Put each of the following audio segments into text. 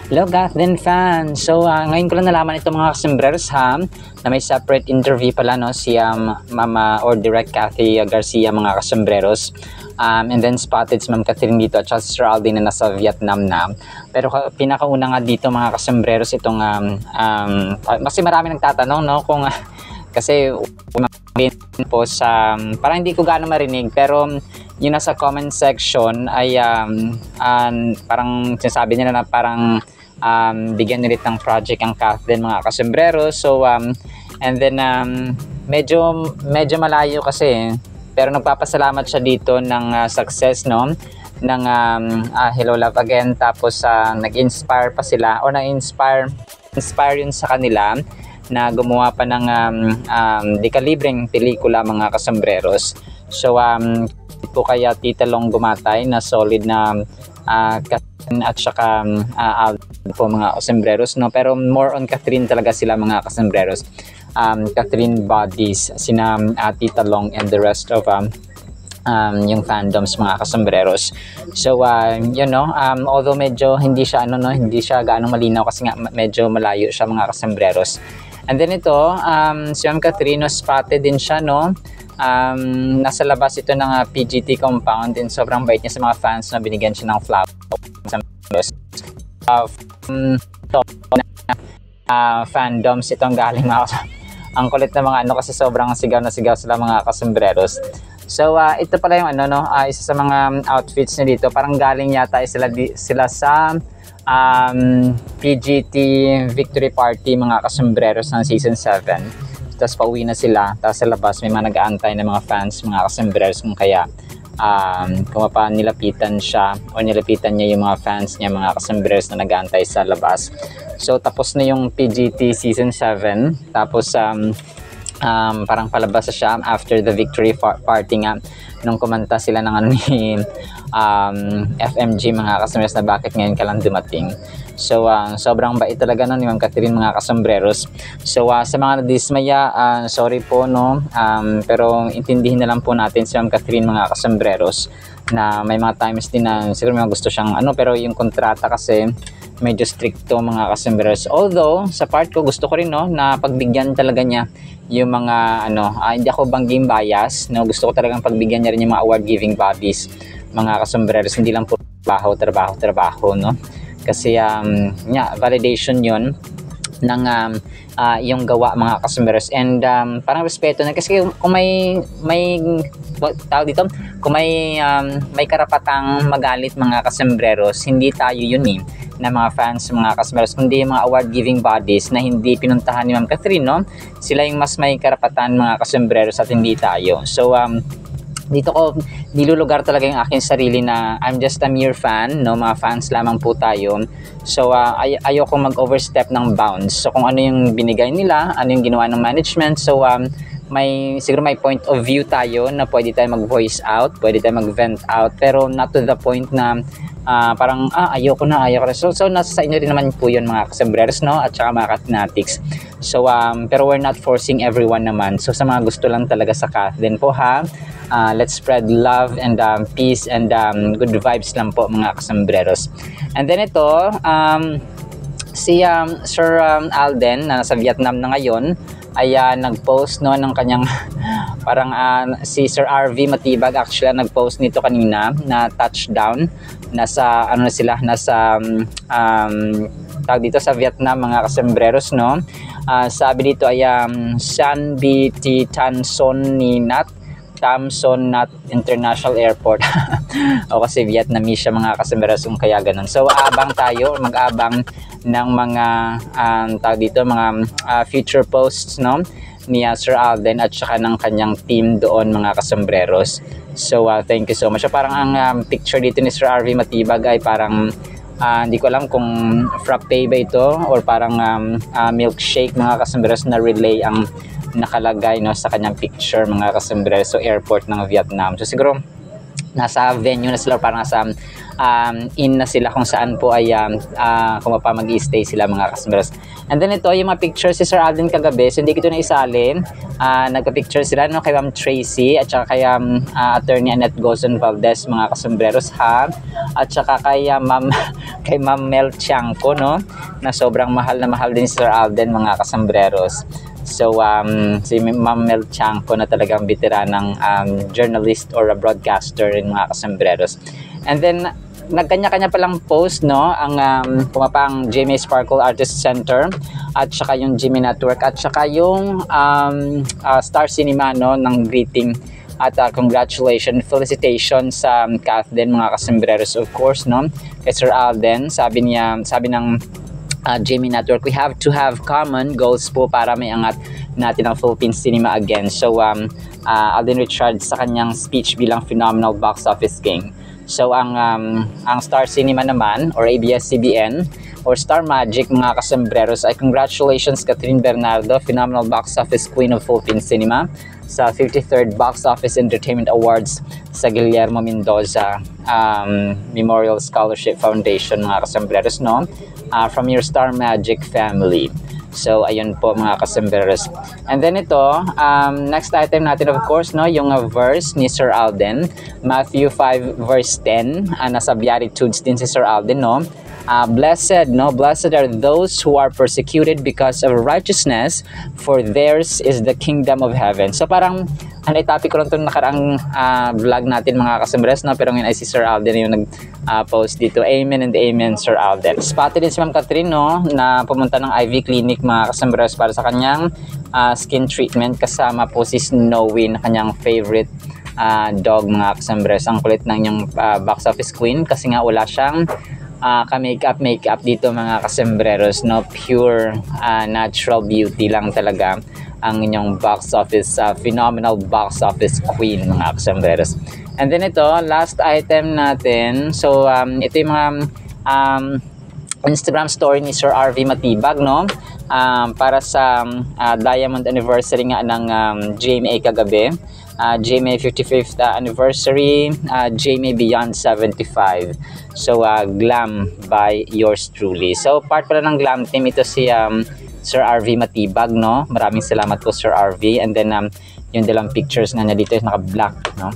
Hello Gathden fans! So ngayon ko lang nalaman ito mga kasembreros ha, na may separate interview pala no, si Mama or Direct Cathy Garcia mga kasembreros. And then spotted si Ma'am Catherine dito at si Sir Aldin na nasa Vietnam na. Pero pinakauna nga dito mga kasembreros itong kasi marami nagtatanong no kung kasi po sa parang hindi ko gaano marinig pero yung nasa comment section ay parang sinasabi nila na parang bigyan ulit ng project ang Gathden mga kasombrero. So and then medyo malayo kasi pero nagpapasalamat siya dito ng success no ng Hello Love Again, tapos nag-inspire pa sila o na-inspire yun sa kanila na gumawa pa ng dekalibreng pelikula mga kasombreros. So po kaya Tita Long Gumatay na solid na at saka po mga kasombreros no, pero more on Catherine talaga sila mga kasombreros. Catherine bodies sina Tita Long and the rest of yung fandoms mga kasombreros. So you know, although medyo hindi siya gaano malinaw kasi nga medyo malayo siya mga kasombreros. And then ito, si Ma'am Catherine spotted din siya no. Nasa labas ito ng PGT compound, and sobrang bait niya sa mga fans na binigyan siya ng flowers. Fandoms itong galing mga ang kulit na mga kasi sobrang sigaw na sigaw sila mga kasombreros. So ito pala yung isa sa mga outfits niya dito, parang galing yata sila sa PGT Victory Party mga kasombreros ng season 7. Tapos pauwi na sila, tapos sa labas may mga nag-aantay na mga fans mga kasombreros kung kaya kung nilapitan siya o nilapitan niya yung mga fans niya mga kasombreros na nag-aantay sa labas. So tapos na yung PGT season 7, tapos parang palabas siya after the victory party nga nung kumanta sila ng ni FMG mga kasombreros na bakit ngayon ka lang dumating. So sobrang bait talaga ni Ma'am Catherine mga kasombreros. So sa mga nadismaya, sorry po no, pero intindihin na lang po natin si Ma'am Catherine mga kasombreros na may mga times din na siguro may gusto siyang pero yung kontrata kasi medyo stricto mga kasombreros. Although sa part ko gusto ko rin no na pagbigyan talaga niya yung mga hindi ako bangging bias no, gusto ko talagang pagbigyan niya rin yung mga award giving bodies mga kasombreros, hindi lang po trabaho no, kasi validation yun ng yung gawa mga kasombreros, and parang respeto na kasi kung may tawag dito, kung may karapatang magalit mga kasombreros, hindi tayo yun na mga fans mga kasombreros, kundi yung mga award giving bodies na hindi pinuntahan ni Ma'am Catherine no, sila yung mas may karapatan mga kasombreros at hindi tayo. So dito ko nilulugar talaga yung aking sarili na I'm just a mere fan no, mga fans lamang po tayo. So ayoko mag-overstep ng bounds. So kung ano yung binigay nila, ano yung ginawa ng management, so siguro may point of view tayo na pwede tayo mag-voice out, pwede tayo mag-vent out, pero not to the point na parang ayoko na. So nasa sa inyo rin naman po yun mga kasombreros no, at saka mga Kathnatics. So pero we're not forcing everyone naman. So sa mga gusto lang talaga sa Gathden po ha, let's spread love and peace and good vibes lang po mga kasombreros. And then ito si Sir Alden na nasa Vietnam na ngayon ay nag-post no ng kanyang parang si Sir RV Matibag actually nag-post nito kanina na touchdown nasa nasa tawag dito sa Vietnam mga kasombreros no. Sabi dito ay San Biti Tan Son Ni Nat Tam Son Nat International Airport o kasi Vietnamese siya mga kasombreros kung kaya ganun. So mag-abang ng mga tawag dito mga future posts no ni Sir Alden at saka ng kanyang team doon mga kasombreros. So thank you so much. So, parang ang picture dito ni Sir RV Matibag ay parang hindi ko alam kung frappe ba ito or parang milkshake mga kasombreros na relay ang nakalagay no sa kanyang picture mga kasombreros. So airport ng Vietnam. So siguro nasa venue na sila, parang nasa in na sila kung saan po ay kung pa mag-i-stay sila mga kasambreros. And then ito yung mga pictures si Sir Alden kagabi, so hindi ko ito naisalin. Nagpa-picture sila no, kay Ma'am Tracy at saka kay Attorney Annette Gozon Valdez mga kasambreros ha, at saka kay Ma'am Mel Tiangco no, na sobrang mahal na mahal din si Sir Alden mga kasambreros. So si Ma'am Mel Tiangco na talagang veteranang journalist or a broadcaster in mga kasambreros. And then nagkanya-kanya palang post no, ang pumapang GMA Sparkle Artist Center at saka yung GMA Network at saka yung Star Cinema no, ng greeting at congratulations, felicitations sa Kathleen mga kasambreros, of course no, kay Sir Alden. Sabi ng GMA Network, we have to have common goals po para may angat natin ang Philippine cinema again. So Alden Richards sa kanyang speech bilang phenomenal box office king. So ang Star Cinema naman or ABS-CBN or Star Magic mga kasambreros ay congratulations Catherine Bernardo, phenomenal box office queen of Philippine cinema sa 53rd Box Office Entertainment Awards sa Guillermo Mendoza Memorial Scholarship Foundation mga kasambreros no, from your Star Magic family. So ayun po mga kasambreros. And then ito, next item natin of course no, yung verse ni Sir Alden, Matthew 5 verse 10, nasa Beatitudes din si Sir Alden no. Blessed are those who are persecuted because of righteousness, for theirs is the kingdom of heaven. So parang topic ko lang itong nakaraang vlog natin mga kasambreros no, pero ngayon ay si Sir Alden yung nag-post dito. Amen and amen Sir Alden. Spotted din si Ma'am Catherine no, na pumunta ng IV Clinic mga kasambreros para sa kanyang skin treatment, kasama po si Snowy na kanyang favorite dog mga kasambreros. Ang kulit ng yung box office queen kasi nga wala siyang makeup dito mga kasambreros no, pure natural beauty lang talaga ang inyong box office phenomenal box office queen mga kasambreros. And then ito last item natin, so ito yung mga Instagram story ni Sir RV Matibag no, para sa diamond anniversary nga ng GMA kagabi. GMA 55th anniversary, GMA Beyond 75. So glam by yours truly. So part pala ng glam team ito si Sir RV Matibag no. Maraming salamat po Sir RV. And then yung dalang pictures nga na dito naka black no,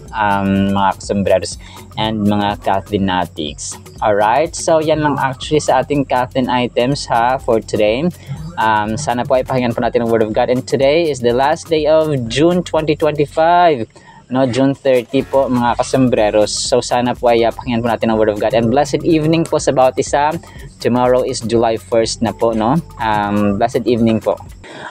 mga kasambreros and mga Kathleen Natics. Alright, so yan lang actually sa ating Kathleen items ha for today. Sana po ay pakinggan po natin ang Word of God. And today is the last day of June 2025. No, June 30 po mga kasambreros. So sana po ay pakinggan po natin ang Word of God. And blessed evening po sa bawat isa. Tomorrow is July 1st na po no. Blessed evening po.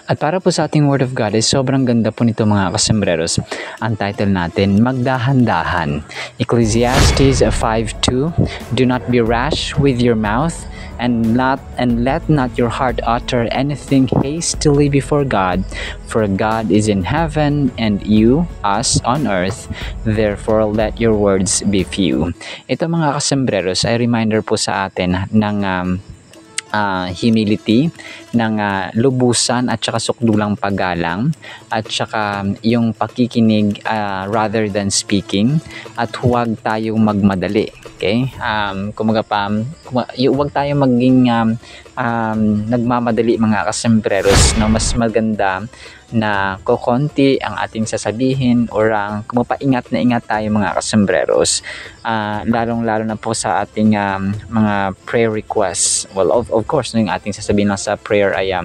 At para po sa ating Word of God ay sobrang ganda po nito mga kasambreros. Ang title natin, Magdahan-dahan. Ecclesiastes 5:2. Do not be rash with your mouth, and let not your heart utter anything hastily before God, for God is in heaven and you, us, on earth. Therefore let your words be few. Ito mga kasambreros ay reminder po sa atin ng humility, ng lubusan at saka sukdulang paggalang at saka yung pakikinig rather than speaking, at huwag tayong magmadali. Okay? Huwag tayong maging nagmamadali mga kasambreros no. Mas maganda na kukonti ang ating sasabihin or kumapaingat na ingat tayo mga kasambreros, lalong-lalo na po sa ating mga prayer requests. Well, of course, yung ating sasabihin lang sa prayer ay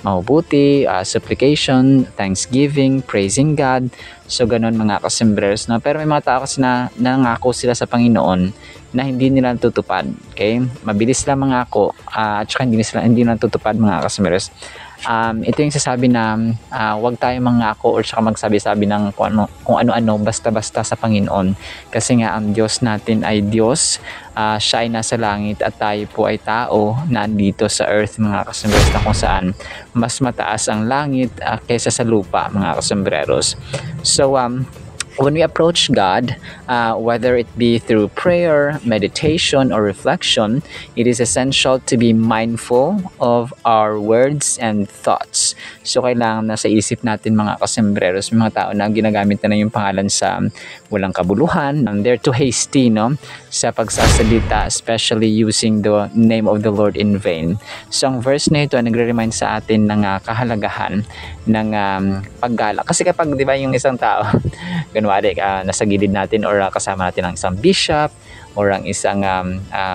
mabubuti, supplication, thanksgiving, praising God. So ganun mga kasambreros no. Pero may mga tao kasi na nangako sila sa Panginoon na hindi nila natutupad. Okay? Mabilis lang mangako at saka hindi nila natutupad mga kasambreros. Ito yung sasabi na huwag tayo mangako or saka magsabi-sabi ng kung ano-ano basta-basta sa Panginoon, kasi nga ang Diyos natin ay Diyos, siya ay nasa langit at tayo po ay tao nandito sa earth mga kasambreros, na kung saan mas mataas ang langit kaysa sa lupa mga kasambreros. So when we approach God, whether it be through prayer, meditation, or reflection, it is essential to be mindful of our words and thoughts. So, kailangan nasa isip natin mga kasembreros, mga tao na ginagamit na yung pangalan sa walang kabuluhan. They're too hasty, no? Sa pagsasalita, especially using the name of the Lord in vain. So, ang verse na ito nagre-remind sa atin ng kahalagahan ng paggala. Kasi kapag, di ba, yung isang tao, kunwari nasa gilid natin or kasama natin ang isang bishop or ang isang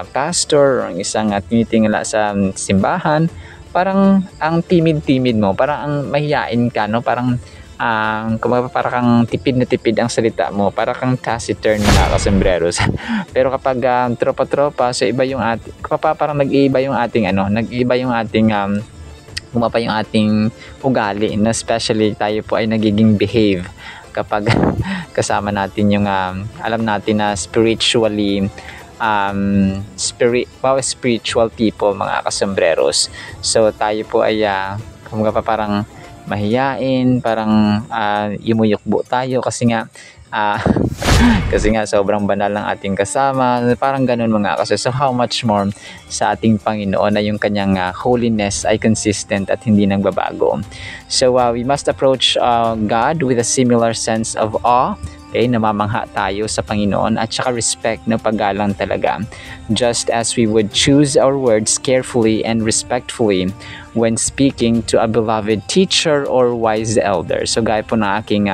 pastor or ang isang tinitingala sa simbahan, parang ang timid-timid mo, parang ang mahiyain ka, no? Parang para kang tipid na tipid ang salita mo, para kang taciturn mga kasembreros. Pero kapag tropa-tropa, so iba yung parang nag-iiba yung ating nag-iiba yung ating gumapa yung ating ugali, na especially tayo po ay nagiging behave kapag kasama natin yung alam natin na spiritually spiritual people mga kasembreros. So tayo po ay parang mahiyain, parang yumuyukbo tayo kasi nga sobrang banal ng ating kasama, parang ganun mga kasi. So how much more sa ating Panginoon na yung kanyang holiness ay consistent at hindi nagbabago. So we must approach God with a similar sense of awe. Okay, namamangha tayo sa Panginoon at saka respect na paggalang talaga. Just as we would choose our words carefully and respectfully when speaking to a beloved teacher or wise elder. So gaya po na aking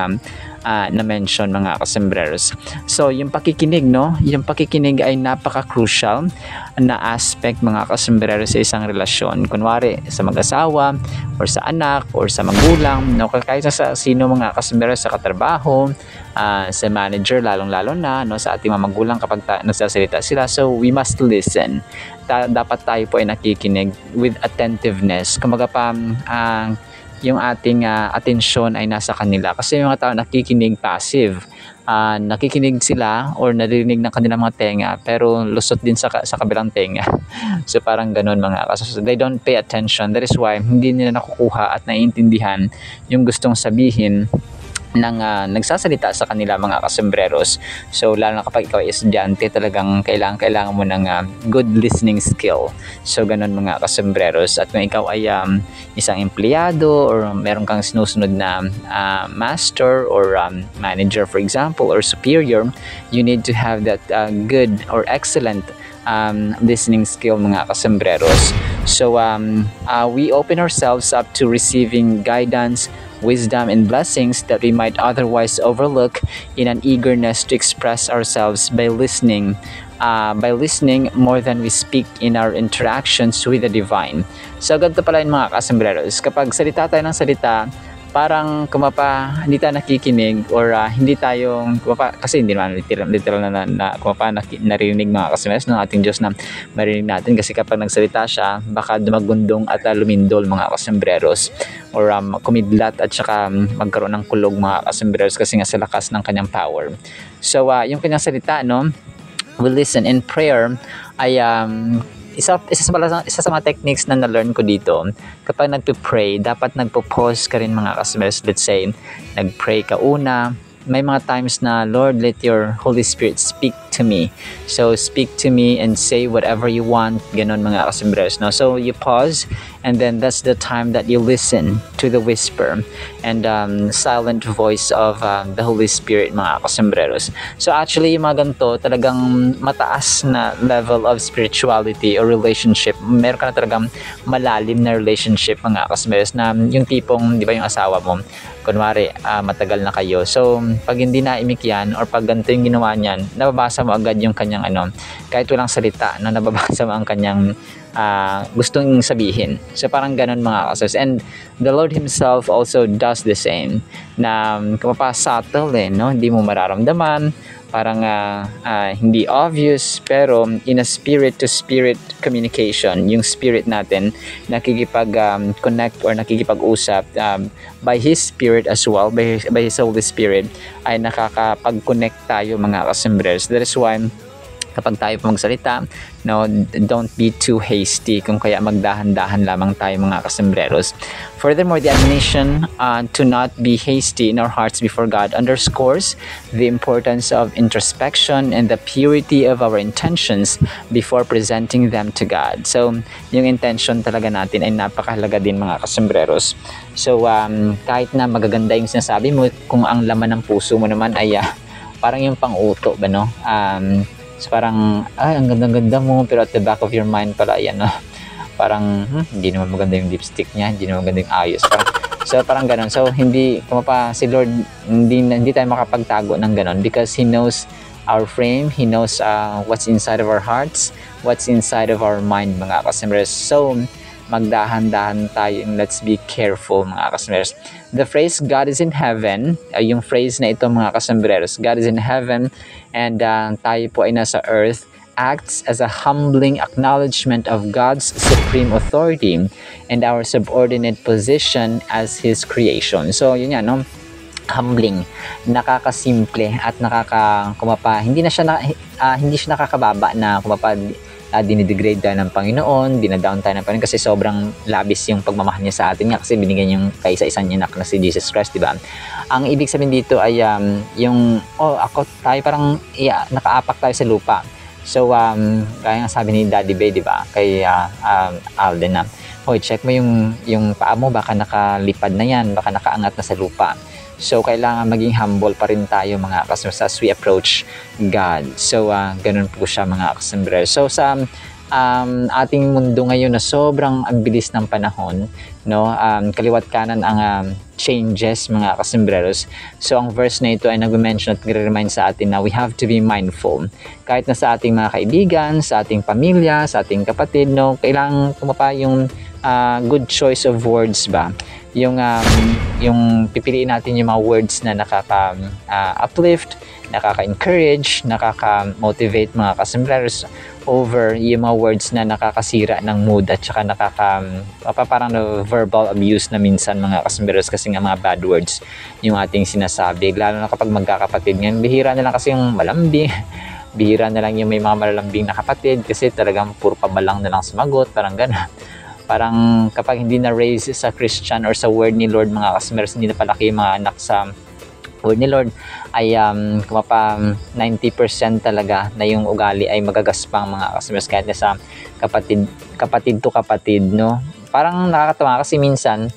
na-mention mga kasembreros. So yung pakikinig, no? Yung pakikinig ay napaka-crucial na aspect mga kasembreros sa isang relasyon. Kunwari sa mag-asawa or sa anak or sa magulang, no? Kahit sa sino mga kasembreros, sa katrabaho, sa manager, lalong-lalo na, no? Sa ating mga magulang kapag nagsasalita sila. So we must listen. Dapat tayo po ay nakikinig with attentiveness. Kumbaga pa yung ating atensyon ay nasa kanila. Kasi yung mga tao nakikinig passive. Nakikinig sila or naririnig ng kanilang mga tenga pero lusot din sa kabilang tenga. So parang ganun mga kaso. They don't pay attention. That is why hindi nila nakukuha at naiintindihan yung gustong sabihin ng nagsasalita sa kanila mga kasembreros. So lalo na kapag ikaw ay estudyante, talagang kailangan mo ng good listening skill. So ganun mga kasembreros. At kung ikaw ay isang empleyado or meron kang sinusunod na master or manager for example or superior, you need to have that good or excellent listening skill mga kasembreros. So we open ourselves up to receiving guidance, wisdom, and blessings that we might otherwise overlook in an eagerness to express ourselves by listening more than we speak in our interactions with the divine. So ganito pala yung mga kasembreros, kapag salita tayo ng salita, parang hindi tayo nakikinig or hindi tayo kasi hindi naman literal na narinig mga kasembreros ng ating Diyos na marinig natin, kasi kapag nagsalita siya baka dumagundong at lumindol mga kasembreros or kumidlat at saka magkaroon ng kulog mga kasembreros kasi nga sa lakas ng kanyang power. So yung kanyang salita, no, we listen in prayer ay isa sa mga techniques na na-learn ko dito. Kapag nagpe-pray, dapat nagpo-pause ka rin mga kasembreros. Let's say, nag-pray ka una, may mga times na, Lord, let your Holy Spirit speak to me. So, speak to me and say whatever you want. Ganon mga kasembreros, no? So, you pause and then that's the time that you listen to the whisper and silent voice of the Holy Spirit mga kasembreros. So, actually, yung mga ganito, talagang mataas na level of spirituality or relationship. Meron ka na talagang malalim na relationship mga kasembreros na yung tipong, di ba yung asawa mo, kunwari, matagal na kayo. So, pag hindi naimik yan or pag ganito yung ginawa niyan, nababasa mo agad yung kanyang kahit walang salita, no, nababasa mo ang kanyang gustong sabihin. So, parang ganun mga kasos. And the Lord Himself also does the same. Na subtle no? Hindi mo mararamdaman, parang hindi obvious, pero in a spirit-to-spirit communication, yung spirit natin nakikipag-connect or nakikipag-usap by His Spirit as well, by His Holy Spirit, ay nakakapag-connect tayo mga kasembreros. That is why kapag tayo po magsalita, no, don't be too hasty, kung kaya magdahan-dahan lamang tayo mga kasembreros. Furthermore, the admonition to not be hasty in our hearts before God underscores the importance of introspection and the purity of our intentions before presenting them to God. So, yung intention talaga natin ay napakahalaga din mga kasembreros. So, kahit na magaganda yung sinasabi mo, kung ang laman ng puso mo naman ay parang yung pang-uto ba, no? So parang, ang ganda-ganda mo, pero at the back of your mind pala, ayan, parang, hindi naman maganda yung lipstick niya, hindi naman maganda yung ayos. Parang ganun. So, si Lord, hindi tayo makapagtago ng ganun because He knows our frame, He knows what's inside of our hearts, what's inside of our mind, mga kasembreros. So, magdahan-dahan tayo and let's be careful, mga kasembreros. The phrase, God is in heaven, yung phrase na ito, mga kasembreros, God is in heaven and tayo po ay nasa earth, acts as a humbling acknowledgement of God's supreme authority and our subordinate position as His creation. So, yun yan, no? Humbling, nakakasimple at hindi siya nakakababa na dinidegrade tayo ng Panginoon, dinadown tayo ng Panginoon kasi sobrang labis yung pagmamahal niya sa atin kasi binigyan yung kaisa-isa niya na si Jesus Christ, di ba? Ang ibig sabihin dito ay tayo parang nakaapak tayo sa lupa. So, kaya nga sabi ni Daddy Bay, di ba? Kay Alden na, check mo yung paa mo, baka nakalipad na yan, baka nakaangat na sa lupa. So, kailangan maging humble pa rin tayo mga kasembreros as we approach God. So, ganun po siya mga kasembreros. So, sa ating mundo ngayon na sobrang ang bilis ng panahon, no? Kaliwat kanan ang changes mga kasembreros. So, ang verse na ito ay nag-mention at nag-remind sa atin na we have to be mindful. Kahit na sa ating mga kaibigan, sa ating pamilya, sa ating kapatid, no? Kailangan yung good choice of words ba? Yung pipiliin natin yung mga words na nakaka-uplift, nakaka-encourage, nakaka-motivate mga kasembreros over yung mga words na nakakasira ng mood at saka parang verbal abuse na minsan mga kasembreros kasi nga mga bad words yung ating sinasabi. Lalo na kapag magkakapatid ngayon, bihira na lang kasi yung malambing, bihira na lang yung may mga malalambing na kapatid kasi talagang puro pabalang na lang sumagot, parang gano'n. Parang kapag hindi na raise sa Christian or sa word ni Lord mga kasembreros, hindi na palaki yung mga anak sa word ni Lord, ay 90% talaga na yung ugali ay magagaspang mga kasembreros kahit na sa kapatid to kapatid, no? Parang nakakatawa kasi minsan,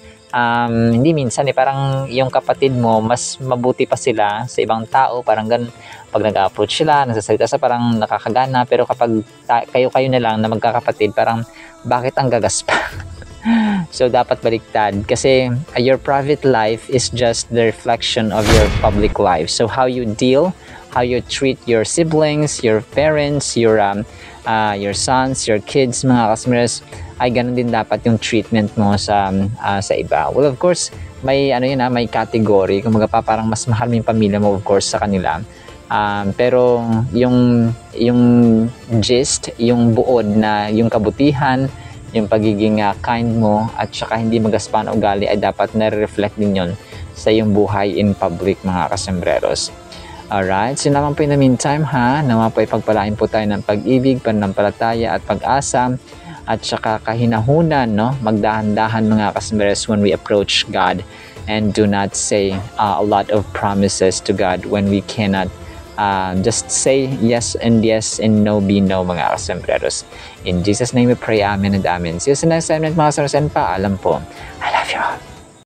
parang yung kapatid mo, mas mabuti pa sila sa ibang tao, parang ganun. Pag nag-approach sila, nagsasalita sa parang nakakagana, pero kapag kayo na lang na magkakapatid, parang bakit ang gagaspa? So, dapat baliktad kasi your private life is just the reflection of your public life. So, how you deal, how you treat your siblings, your parents, your sons, your kids, mga kasembreros, ay ganun din dapat yung treatment mo sa iba. Well, of course, may may category. Kung parang mas mahal mo yung pamilya mo, of course, sa kanila. Pero yung gist, yung buod na yung kabutihan, yung pagiging kind mo at saka hindi magaspa na ugali ay dapat na-reflect din yun sa iyong buhay in public mga kasembreros. Alright, so naman po in the meantime naman po ipagpalain po tayo ng pag-ibig, pananampalataya at pag-asa at saka kahinahunan, no? Magdahan-dahan mga kasembreros when we approach God and do not say a lot of promises to God when we cannot just say yes and no be no mga kasembreros. In Jesus' name we pray, amen and amen. See you sa next time mga kasembreros and paalam po. I love you all.